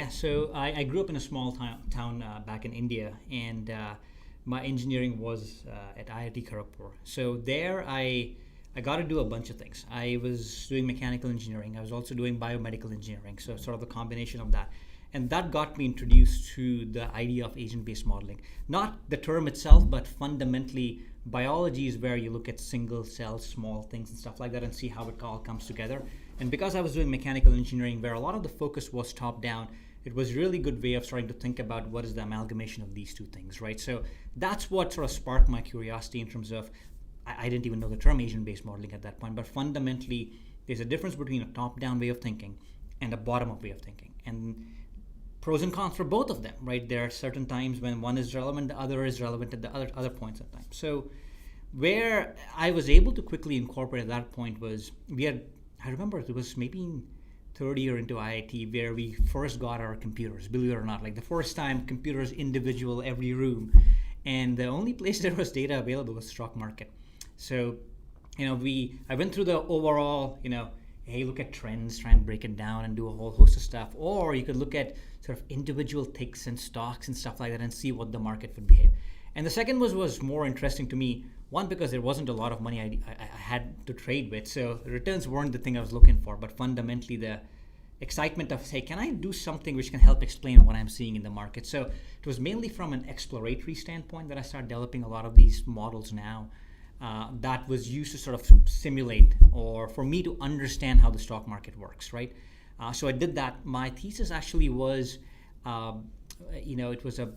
Yeah, so I grew up in a small town back in India, and my engineering was at IIT Kharagpur. So there I got to do a bunch of things. I was doing mechanical engineering. I was also doing biomedical engineering, so sort of a combination of that. And that got me introduced to the idea of agent-based modeling. Not the term itself, but fundamentally, biology is where you look at single cells, small things and stuff like that and see how it all comes together. And because I was doing mechanical engineering, where a lot of the focus was top-down, it was a really good way of starting to think about what is the amalgamation of these two things, right? So that's what sort of sparked my curiosity in terms of, I didn't even know the term agent-based modeling at that point, but fundamentally, there's a difference between a top-down way of thinking and a bottom-up way of thinking. And pros and cons for both of them, right? There are certain times when one is relevant, the other is relevant at the other points in time. So where I was able to quickly incorporate at that point was I remember it was maybe third year into IIT where we first got our computers, believe it or not, like the first time computers individual every room. And the only place there was data available was stock market. So, I went through the overall, hey, look at trends, try and break it down and do a whole host of stuff. Or you could look at sort of individual ticks and stocks and stuff like that and see what the market would behave. And the second was more interesting to me, one, because there wasn't a lot of money I had to trade with. So the returns weren't the thing I was looking for, but fundamentally the excitement of, hey, can I do something which can help explain what I'm seeing in the market? So it was mainly from an exploratory standpoint that I started developing a lot of these models now. That was used to sort of simulate or for me to understand how the stock market works, right? So I did that. My thesis actually was, it was a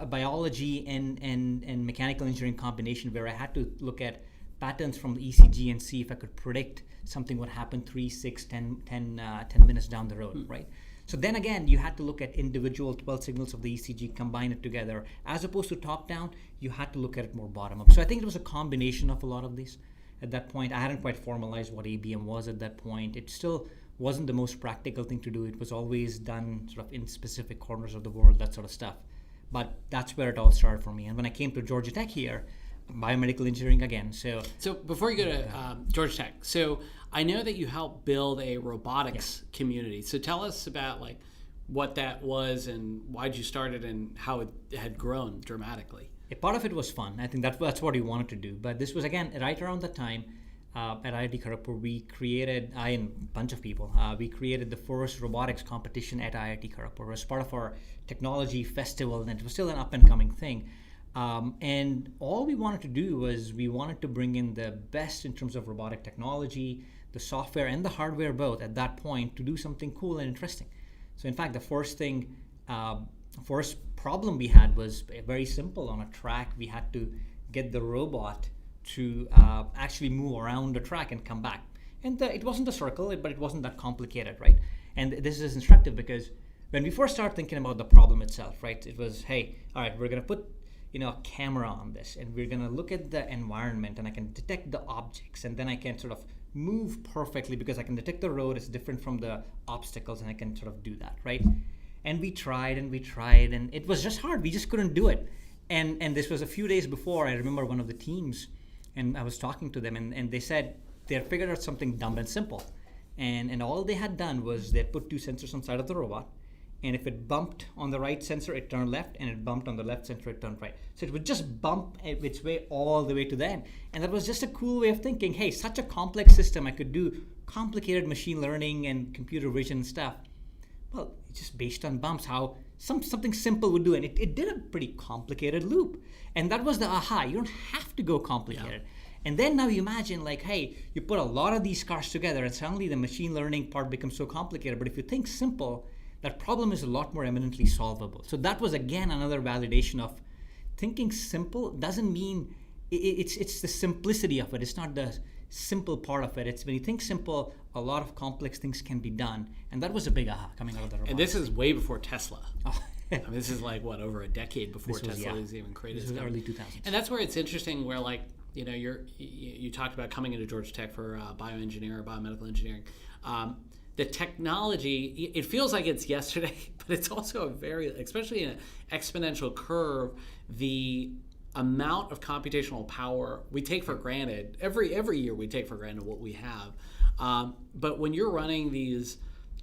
biology and mechanical engineering combination where I had to look at patterns from the ECG and see if I could predict something would happen 3, 6, 10 minutes down the road, right? So then again, you had to look at individual 12 signals of the ECG, combine it together. As opposed to top-down, you had to look at it more bottom-up. So I think it was a combination of a lot of these. At that point, I hadn't quite formalized what ABM was at that point. It still wasn't the most practical thing to do. It was always done sort of in specific corners of the world, that sort of stuff. But that's where it all started for me. And when I came to Georgia Tech here, biomedical engineering again. So before you go to Georgia Tech, so I know that you helped build a robotics community. So tell us about like what that was and why'd you start it and how it had grown dramatically. A part of it was fun. I think that's what we wanted to do. But this was again right around the time at IIT Kharagpur, I and a bunch of people, we created the first robotics competition at IIT Kharagpur as part of our technology festival, and it was still an up and coming thing. And all we wanted to do was we wanted to bring in the best in terms of robotic technology, the software and the hardware both at that point to do something cool and interesting. So in fact, the first problem we had was very simple. On a track, we had to get the robot to actually move around the track and come back. And it wasn't a circle, but it wasn't that complicated, right? And this is instructive because when we first started thinking about the problem itself, right, it was, hey, all right, we're going to put a camera on this and we're going to look at the environment and I can detect the objects and then I can sort of move perfectly because I can detect the road is different from the obstacles and I can sort of do that, right? And we tried and it was just hard. We just couldn't do it. And this was a few days before. I remember one of the teams and I was talking to them and they said they had figured out something dumb and simple. And all they had done was they had put 2 sensors on the side of the robot. And if it bumped on the right sensor, it turned left, and it bumped on the left sensor, it turned right. So it would just bump its way all the way to the end. And that was just a cool way of thinking, hey, such a complex system, I could do complicated machine learning and computer vision stuff. Well, just based on bumps, how something simple would do. And it did a pretty complicated loop. And that was the aha. You don't have to go complicated. Yeah. And then now you imagine like, hey, you put a lot of these cars together, and suddenly the machine learning part becomes so complicated. But if you think simple, that problem is a lot more eminently solvable. So that was, again, another validation of thinking simple doesn't mean it's the simplicity of it. It's not the simple part of it. It's when you think simple, a lot of complex things can be done. And that was a big aha coming out of the robotics. And this is way before Tesla. Oh. I mean, this is like, over a decade before Tesla was even created. This was early 2000s. And that's where it's interesting where, like, you talked about coming into Georgia Tech for bioengineering or biomedical engineering. The technology, it feels like it's yesterday, but it's also especially in an exponential curve, the amount of computational power we take for granted. Every year we take for granted what we have. But when you're running these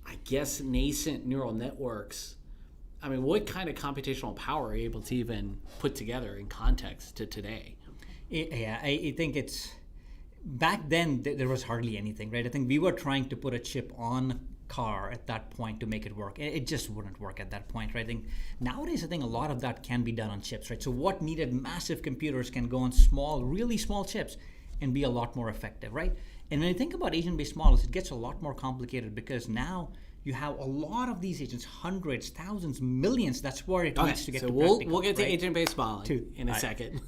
I guess, nascent neural networks, I mean, what kind of computational power are you able to even put together in context to today? Yeah, I think it's back then there was hardly anything, right? I think we were trying to put a chip on car at that point to make it work. It just wouldn't work at that point, right? I think nowadays, I think a lot of that can be done on chips, right? So what needed massive computers can go on small, really small chips and be a lot more effective, right? And when you think about agent-based models, it gets a lot more complicated because now you have a lot of these agents, hundreds, thousands, millions. That's where it needs to get so to we'll practical, get to right? agent-based modeling Two. in a All right. second.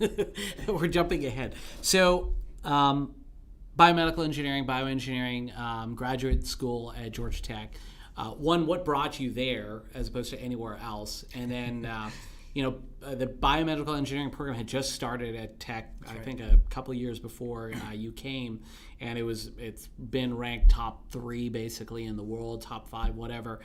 We're jumping ahead. So biomedical engineering, bioengineering, graduate school at Georgia Tech. One, what brought you there as opposed to anywhere else? And then, the biomedical engineering program had just started at Tech, I think a couple of years before you came, and it's been ranked top 3 basically in the world, top 5, whatever.